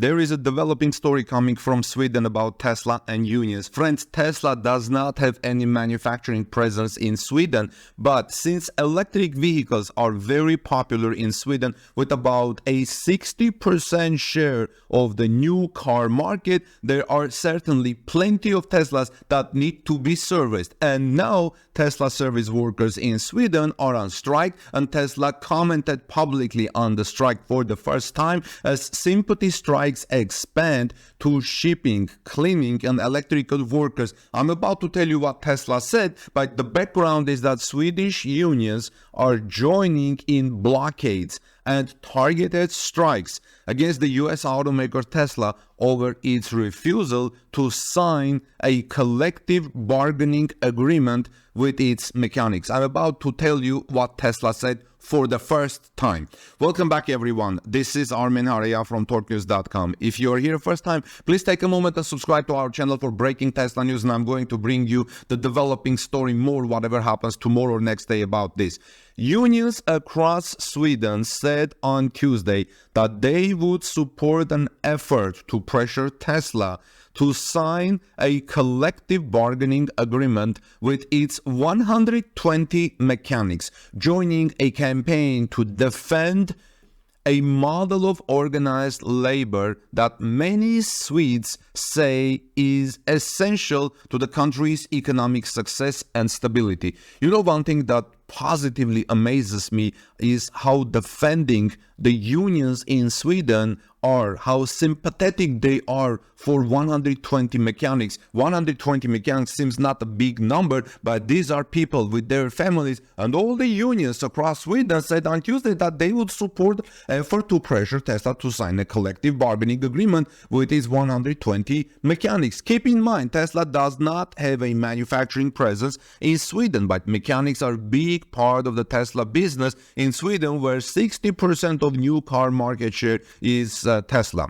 There is a developing story coming from Sweden about Tesla and unions. Friends, Tesla does not have any manufacturing presence in Sweden, but since electric vehicles are very popular in Sweden with about a 60% share of the new car market, there are certainly plenty of Teslas that need to be serviced. And now Tesla service workers in Sweden are on strike, and Tesla commented publicly on the strike for the first time as sympathy strikes expand to shipping, cleaning, and electrical workers. I'm about to tell you what Tesla said, but the background is that Swedish unions are joining in blockades and targeted strikes against the US automaker Tesla over its refusal to sign a collective bargaining agreement with its mechanics. I'm about to tell you what Tesla said for the first time. Welcome back, everyone. This is Armin Hareya from TorqueNews.com. If you're here first time, please take a moment and subscribe to our channel for breaking Tesla news, and I'm going to bring you the developing story more, whatever happens tomorrow or next day about this. Unions across Sweden said on Tuesday that they would support an effort to pressure Tesla to sign a collective bargaining agreement with its 120 mechanics, joining a campaign to defend a model of organized labor that many Swedes say is essential to the country's economic success and stability. You know, one thing that positively amazes me is how defending the unions in Sweden are, how sympathetic they are for 120 mechanics. 120 mechanics seems not a big number, but these are people with their families, and all the unions across Sweden said on Tuesday that they would support effort to pressure Tesla to sign a collective bargaining agreement with its 120 mechanics. Keep in mind, Tesla does not have a manufacturing presence in Sweden, but mechanics are a big part of the Tesla business in Sweden, where 60% of new car market share is Tesla.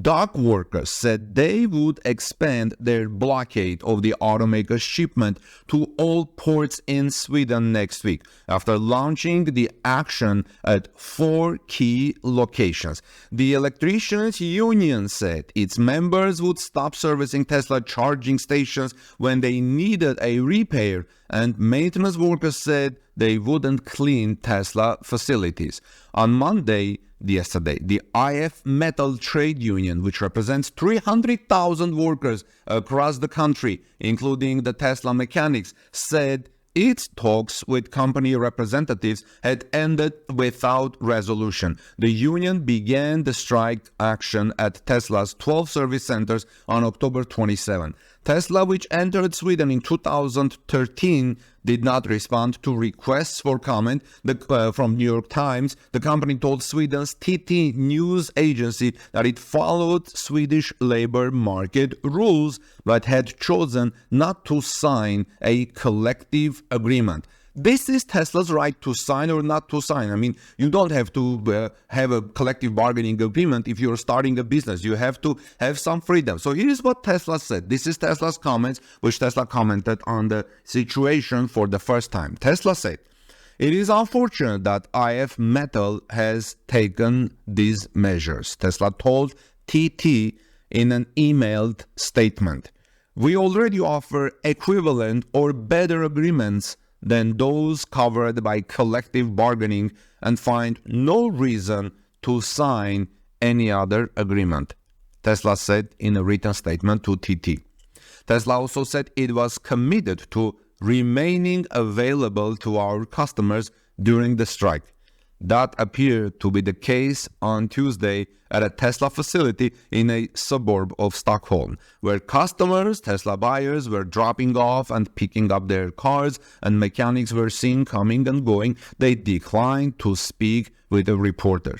Dock workers said they would expand their blockade of the automaker's shipment to all ports in Sweden next week after launching the action at 4 key locations. The electricians union said its members would stop servicing Tesla charging stations when they needed a repair, and maintenance workers said they wouldn't clean Tesla facilities. On Monday, yesterday, the IF Metall trade union, which represents 300,000 workers across the country, including the Tesla mechanics, said its talks with company representatives had ended without resolution. The union began the strike action at Tesla's 12 service centers on October 27. Tesla, which entered Sweden in 2013, did not respond to requests for comment from New York Times. The company told Sweden's TT news agency that it followed Swedish labor market rules but had chosen not to sign a collective agreement. This is Tesla's right to sign or not to sign. I mean, you don't have to have a collective bargaining agreement if you're starting a business. You have to have some freedom. So here is what Tesla said. This is Tesla's comments, which Tesla commented on the situation for the first time. Tesla said, "It is unfortunate that IF Metall has taken these measures," Tesla told TT in an emailed statement. "We already offer equivalent or better agreements than those covered by collective bargaining and find no reason to sign any other agreement," Tesla said in a written statement to TT. Tesla also said it was committed to remaining available to our customers during the strike. That appeared to be the case on Tuesday at a Tesla facility in a suburb of Stockholm, where customers, Tesla buyers, were dropping off and picking up their cars, and mechanics were seen coming and going. They declined to speak with a reporter.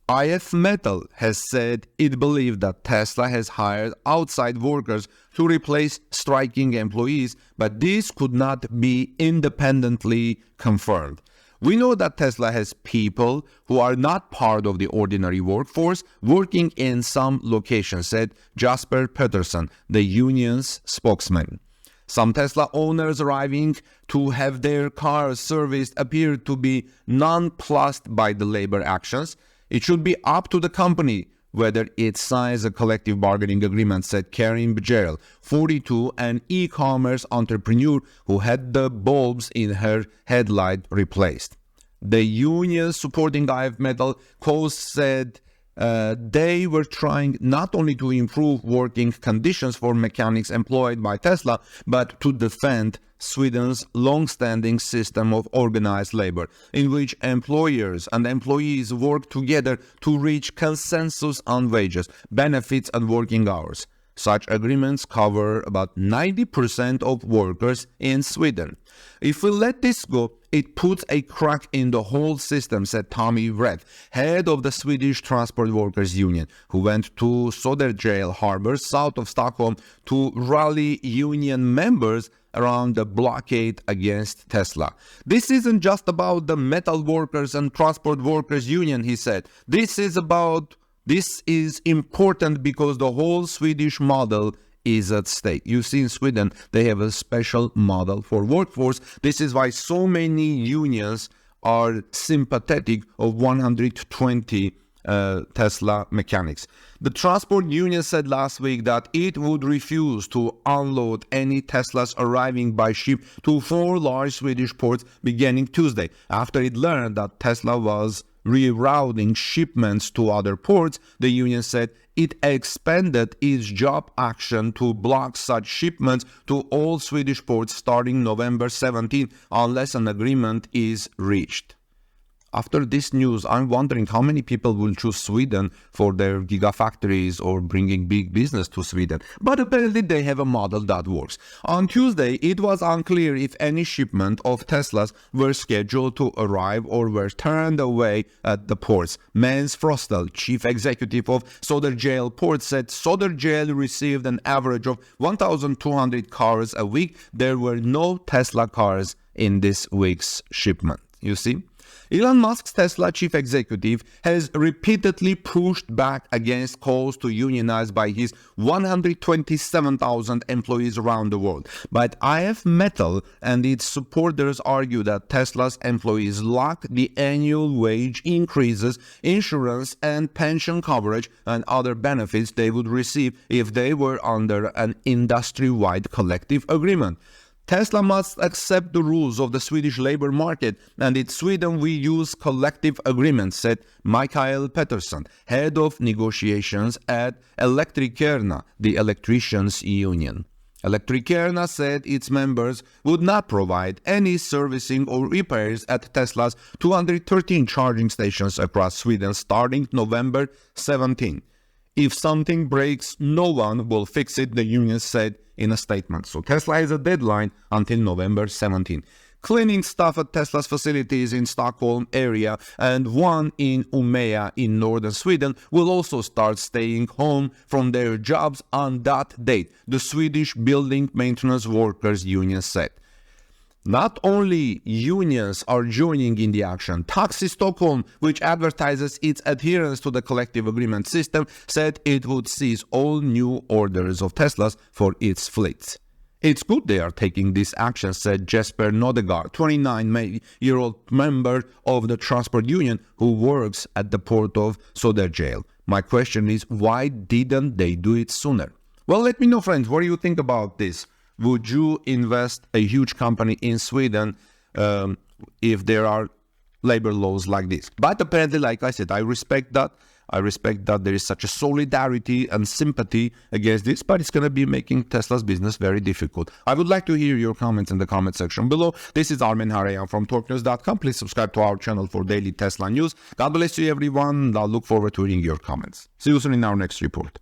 IF Metall has said it believed that Tesla has hired outside workers to replace striking employees, but this could not be independently confirmed. "We know that Tesla has people who are not part of the ordinary workforce working in some locations," said Jasper Peterson, the union's spokesman. Some Tesla owners arriving to have their cars serviced appeared to be nonplussed by the labor actions. "It should be up to the company whether it signs a collective bargaining agreement, said Karim Bjail, 42, an e-commerce entrepreneur who had the bulbs in her headlight replaced. The union supporting IF Metall said they were trying not only to improve working conditions for mechanics employed by Tesla, but to defend Sweden's long-standing system of organized labor, in which employers and employees work together to reach consensus on wages, benefits, and working hours. Such agreements cover about 90% of workers in Sweden. If we let this go, it puts a crack in the whole system, said Tommy Wreth, head of the Swedish Transport Workers Union, who went to Södertälje harbor south of Stockholm to rally union members around the blockade against Tesla. This isn't just about the metal workers and transport workers union, he said. This is important because the whole Swedish model is at stake. You see, in Sweden, they have a special model for workforce. This is why so many unions are sympathetic of 120 Tesla mechanics. The transport union said last week that it would refuse to unload any Teslas arriving by ship to 4 large Swedish ports beginning Tuesday, after it learned that Tesla was rerouting shipments to other ports. The union said it expanded its job action to block such shipments to all Swedish ports starting November 17 unless an agreement is reached. After this news, I'm wondering how many people will choose Sweden for their gigafactories or bringing big business to Sweden. But apparently they have a model that works. On Tuesday, it was unclear if any shipment of Teslas were scheduled to arrive or were turned away at the ports. Mens Frostel, chief executive of Södertälje Port, said Södertälje received an average of 1,200 cars a week. There were no Tesla cars in this week's shipment. You see? Elon Musk's Tesla chief executive has repeatedly pushed back against calls to unionize by his 127,000 employees around the world. But IF Metall and its supporters argue that Tesla's employees lack the annual wage increases, insurance and pension coverage, and other benefits they would receive if they were under an industry-wide collective agreement. Tesla must accept the rules of the Swedish labor market, and in Sweden we use collective agreements, said Mikael Pettersson, head of negotiations at Elektrikerna, the electricians' union. Elektrikerna said its members would not provide any servicing or repairs at Tesla's 213 charging stations across Sweden starting November 17. If something breaks, no one will fix it, the union said in a statement. So Tesla has a deadline until November 17. Cleaning staff at Tesla's facilities in Stockholm area and one in Umeå in northern Sweden will also start staying home from their jobs on that date, the Swedish Building Maintenance Workers Union said. Not only unions are joining in the action. Taxi Stockholm, which advertises its adherence to the collective agreement system, said it would cease all new orders of Teslas for its fleets. It's good they are taking this action, said Jesper Nodegaard, 29-year-old member of the transport union who works at the port of Södertälje. My question is, why didn't they do it sooner? Well, let me know, friends, what do you think about this? Would you invest a huge company in Sweden if there are labor laws like this? But apparently, like I said, I respect that. I respect that there is such a solidarity and sympathy against this, but it's going to be making Tesla's business very difficult. I would like to hear your comments in the comment section below. This is Armen Harayan from TalkNews.com. Please subscribe to our channel for daily Tesla news. God bless you, everyone. I'll look forward to reading your comments. See you soon in our next report.